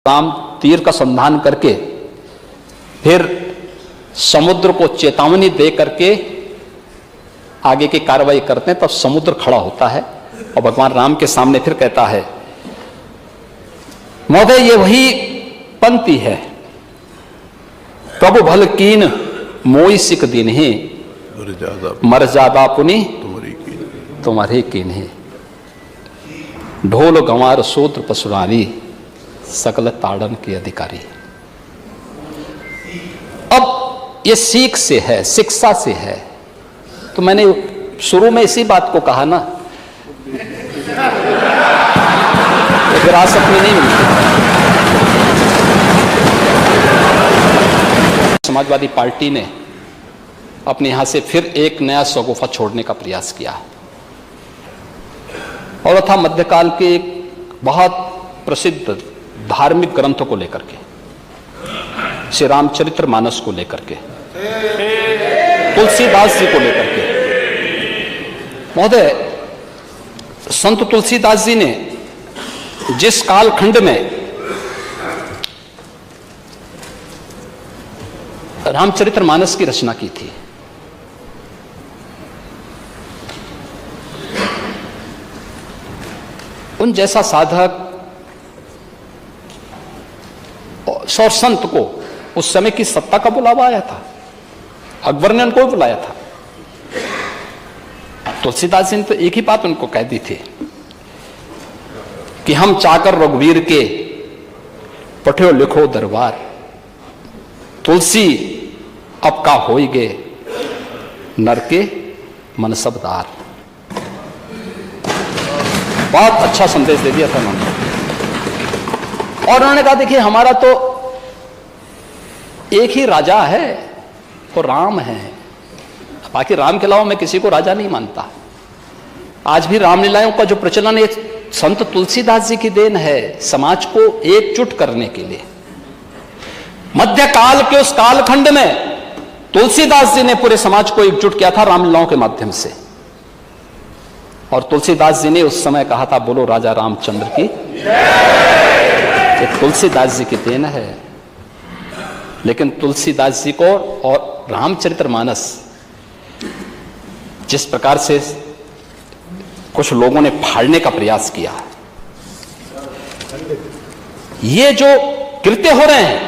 राम तीर का संधान करके फिर समुद्र को चेतावनी दे करके आगे की कार्रवाई करते हैं, तब समुद्र खड़ा होता है और भगवान राम के सामने फिर कहता है, महोदय ये वही पंक्ति है, प्रभु भल कीन मोई सिक दिन ही मर्यादा पुनि तुम्हारे कीन है, ढोल गंवार सूत्र पशुरानी सकल ताड़न के अधिकारी। अब ये सीख से है, शिक्षा से है। तो मैंने शुरू में इसी बात को कहा ना, विरासत में नहीं मिलती। समाजवादी पार्टी ने अपने यहां से फिर एक नया शगुफा छोड़ने का प्रयास किया और था मध्यकाल के एक बहुत प्रसिद्ध धार्मिक ग्रंथों को लेकर के, श्री रामचरितमानस को लेकर के, तुलसीदास जी को लेकर के। महोदय, संत तुलसीदास जी ने जिस कालखंड में रामचरितमानस की रचना की थी, उन जैसा साधक और संत को उस समय की सत्ता का बुलावा आया था। अकबर ने उनको बुलाया था। तुलसीदास जी ने तो एक ही बात उनको कह दी थी कि हम चाकर रघुवीर के पठ्यो लिखो दरबार, तुलसी अब का होई गे नर के मनसबदार। बहुत अच्छा संदेश दे दिया था उन्होंने। और उन्होंने कहा, देखिए हमारा तो एक ही राजा है, वो राम है, बाकी राम के अलावा मैं किसी को राजा नहीं मानता। आज भी रामलीलाओं का जो प्रचलन है संत तुलसीदास जी की देन है, समाज को एकजुट करने के लिए। मध्यकाल के उस कालखंड में तुलसीदास जी ने पूरे समाज को एकजुट किया था रामलीलाओं के माध्यम से। और तुलसीदास जी ने उस समय कहा था, बोलो राजा रामचंद्र की। ये तुलसीदास जी की देन है। लेकिन तुलसीदास जी को और रामचरितमानस जिस प्रकार से कुछ लोगों ने फाड़ने का प्रयास किया, ये जो कृत्य हो रहे हैं,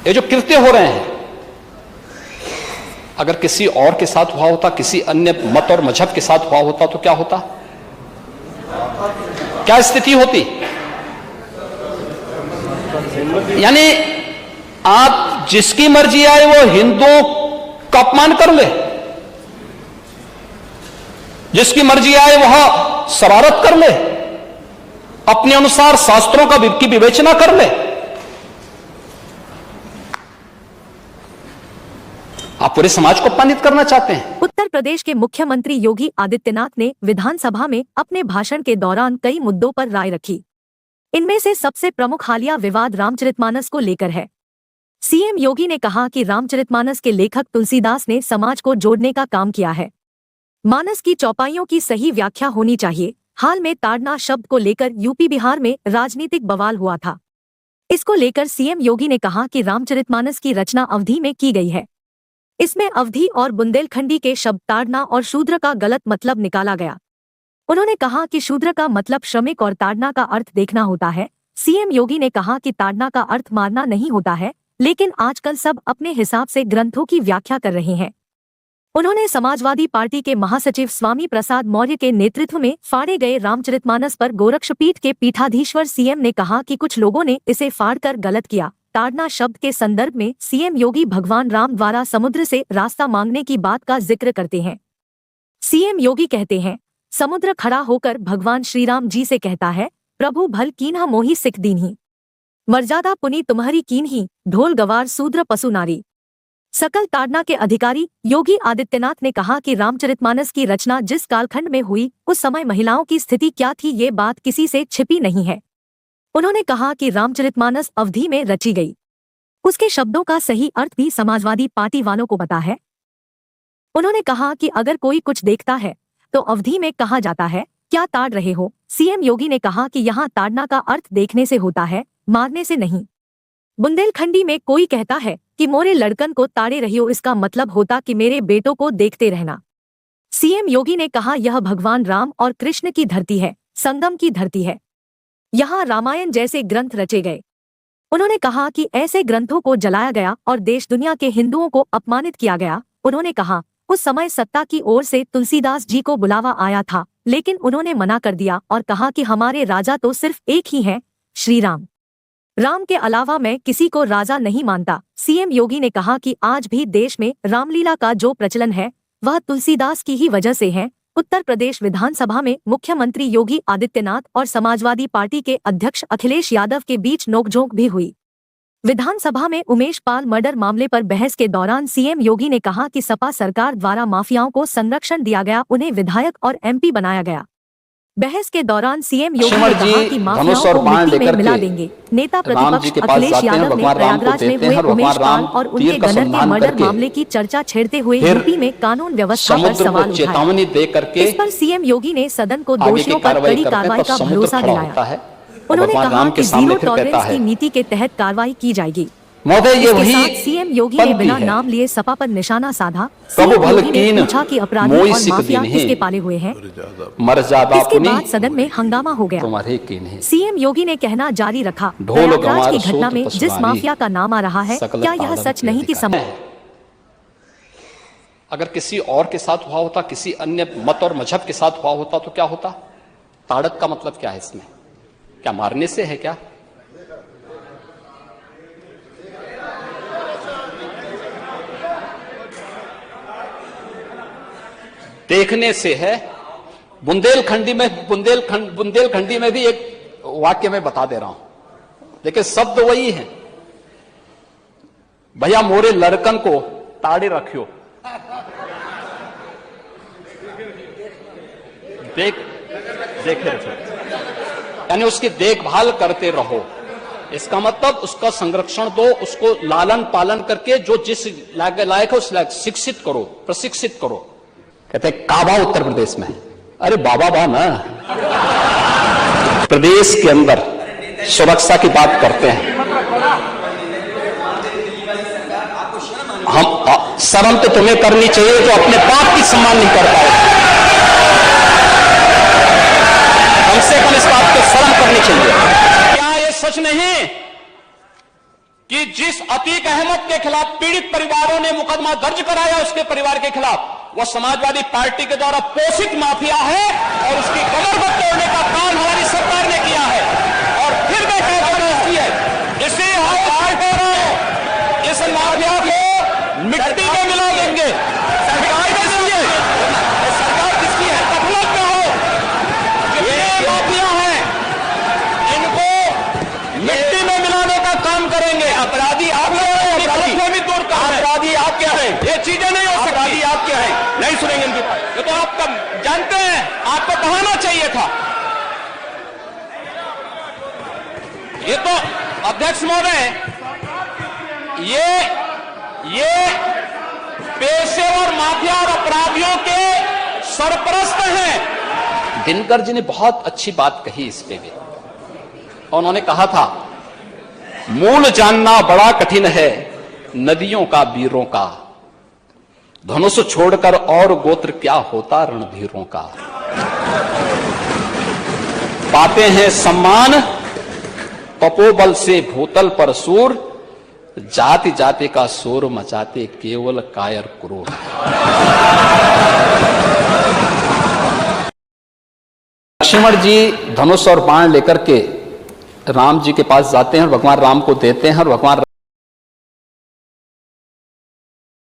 ये जो कृत्य हो रहे हैं, अगर किसी और के साथ हुआ होता, किसी अन्य मत और मजहब के साथ हुआ होता तो क्या होता, क्या स्थिति होती? यानी आप जिसकी मर्जी आए वो हिंदुओं का अपमान कर ले, जिसकी मर्जी आए वह शरारत कर ले, अपने अनुसार शास्त्रों की विवेचना कर ले। आप पूरे समाज को अपमानित करना चाहते हैं। उत्तर प्रदेश के मुख्यमंत्री योगी आदित्यनाथ ने विधानसभा में अपने भाषण के दौरान कई मुद्दों पर राय रखी। इनमें से सबसे प्रमुख हालिया विवाद रामचरितमानस को लेकर है। सीएम योगी ने कहा कि रामचरितमानस के लेखक तुलसीदास ने समाज को जोड़ने का काम किया है। मानस की चौपाइयों की सही व्याख्या होनी चाहिए। हाल में ताड़ना शब्द को लेकर यूपी बिहार में राजनीतिक बवाल हुआ था। इसको लेकर सीएम योगी ने कहा कि रामचरितमानस की रचना अवधी में की गई है। इसमें अवधी और बुंदेलखंडी के शब्द ताड़ना और शूद्र का गलत मतलब निकाला गया। उन्होंने कहा कि शूद्र का मतलब श्रमिक और ताड़ना का अर्थ देखना होता है। सीएम योगी ने कहा कि ताड़ना का अर्थ मारना नहीं होता है, लेकिन आजकल सब अपने हिसाब से ग्रंथों की व्याख्या कर रहे हैं। उन्होंने समाजवादी पार्टी के महासचिव स्वामी प्रसाद मौर्य के नेतृत्व में फाड़े गए रामचरितमानस पर गोरक्षपीठ के पीठाधीश्वर सीएम ने कहा कि कुछ लोगों ने इसे फाड़कर गलत किया। ताड़ना शब्द के संदर्भ में सीएम योगी भगवान राम द्वारा समुद्र से रास्ता मांगने की बात का जिक्र करते हैं। सीएम योगी कहते हैं, समुद्र खड़ा होकर भगवान श्री राम जी से कहता है, प्रभु भल कीन्हा मोहि सिख दीन्ही, मर्यादा पुनि तुम्हारी कीन्ही, ढोल गवार शूद्र पशु नारी। सकल ताड़ना के अधिकारी योगी आदित्यनाथ ने कहा कि रामचरितमानस की रचना जिस कालखंड में हुई, उस समय महिलाओं की स्थिति क्या थी, ये बात किसी से छिपी नहीं है। उन्होंने कहा कि रामचरितमानस अवधी में रची गई। उसके शब्दों का सही अर्थ भी समाजवादी पार्टी वालों को पता है। उन्होंने कहा कि अगर कोई कुछ देखता है तो अवधी में कहा जाता है, क्या ताड़ रहे हो? सीएम योगी ने कहा कि यहाँ ताड़ना का अर्थ देखने से होता है, मारने से नहीं। बुंदेलखंडी में कोई कहता है कि मोरे लड़कन को ताड़े रहियो, इसका मतलब होता कि मेरे बेटों को देखते रहना। सीएम योगी ने कहा यह भगवान राम और कृष्ण की धरती है, संगम की धरती है। यहाँ रामायण जैसे ग्रंथ रचे गए। उन्होंने कहा कि ऐसे ग्रंथों को जलाया गया और देश दुनिया के हिंदुओं को अपमानित किया गया। उन्होंने कहा उस समय सत्ता की ओर से तुलसीदास जी को बुलावा आया था, लेकिन उन्होंने मना कर दिया और कहा कि हमारे राजा तो सिर्फ एक ही हैं, श्री राम। राम के अलावा मैं किसी को राजा नहीं मानता। सीएम योगी ने कहा कि आज भी देश में रामलीला का जो प्रचलन है वह तुलसीदास की ही वजह से है। उत्तर प्रदेश विधानसभा में मुख्यमंत्री योगी आदित्यनाथ और समाजवादी पार्टी के अध्यक्ष अखिलेश यादव के बीच नोकझोंक भी हुई। विधानसभा में उमेश पाल मर्डर मामले पर बहस के दौरान सीएम योगी ने कहा कि सपा सरकार द्वारा माफियाओं को संरक्षण दिया गया, उन्हें विधायक और एमपी बनाया गया। बहस के दौरान सीएम योगी ने कहा कि माफियाओं को मिट्टी में मिला देंगे। नेता प्रतिपक्ष अखिलेश यादव ने प्रयागराज में हुए उमेश पाल और उनके गनर के मर्डर मामले की चर्चा छेड़ते हुए यूपी में कानून व्यवस्था पर सवाल उठाया। इस पर सीएम योगी ने सदन को दोषियों पर कड़ी कार्रवाई का भरोसा दिलाया। उन्होंने कहा कि जीरो टॉलरेंस की नीति के तहत कार्रवाई की जाएगी। इसके साथ सीएम योगी ने बिना नाम लिए सपा पर निशाना साधा। सीएम योगी ने पूछा कि अपराधी और माफिया किसके पाले हुए हैं। इसके बाद सदन में हंगामा हो गया। सीएम योगी ने कहना जारी रखा, प्रयागराज की घटना में जिस माफिया का नाम आ रहा है, क्या यह सच नहीं कि अगर किसी और के साथ हुआ होता, किसी अन्य मत और मजहब के साथ हुआ होता तो क्या होता? ताड़क का मतलब क्या है इसमें? क्या मारने से है क्या? देखने से है। बुंदेलखंडी में भी एक वाक्य में बता दे रहा हूं, लेकिन शब्द वही है। भैया मोरे लड़कन को ताड़े रखियो, देखे रखो, यानी उसकी देखभाल करते रहो। इसका मतलब उसका संरक्षण दो, उसको लालन पालन करके जो जिस लायक है उस लायक शिक्षित करो, प्रशिक्षित करो। कहते हैं काबा उत्तर प्रदेश में, अरे बाबा बा ना, प्रदेश के अंदर सुरक्षा की बात करते हैं हम। शर्म तो तुम्हें करनी चाहिए जो अपने बाप की सम्मान नहीं कर पाए। कम से कम इस बात को शर्म करनी चाहिए। क्या ये सच नहीं कि जिस अतीक अहमद के खिलाफ पीड़ित परिवारों ने मुकदमा दर्ज कराया, उसके परिवार के खिलाफ, वो समाजवादी पार्टी के द्वारा पोषित माफिया है और उसकी कमर को तोड़ने का काम हमारी सरकार ने किया है। और फिर मैं कहती है इसी इस माफिया को मिट्टी में मिला देंगे। सरकार किसकी है? सरकार किसकी है? गफलत में हो। ये माफिया है, इनको मिट्टी में मिलाने का काम करेंगे। अपराधी आप भी दूर कर, अपराधी आप क्या है? ये चीजें नहीं हो सकती। आप क्या है? नहीं सुनेंगे इनकी बात। ये तो आप जानते हैं, आपको कहना चाहिए था। ये तो अध्यक्ष महोदय, ये पेशेवर माफिया और अपराधियों के सरपरस्त हैं। दिनकर जी ने बहुत अच्छी बात कही इस पे भी। उन्होंने कहा था मूल जानना बड़ा कठिन है नदियों का वीरों का, धनुष छोड़कर और गोत्र क्या होता रणधीरों का। पाते हैं सम्मान तपोबल से भूतल पर सूर, जाति जाति का शोर मचाते केवल कायर क्रूर। लक्ष्मण जी धनुष और बाण लेकर के राम जी के पास जाते हैं और भगवान राम को देते हैं और भगवान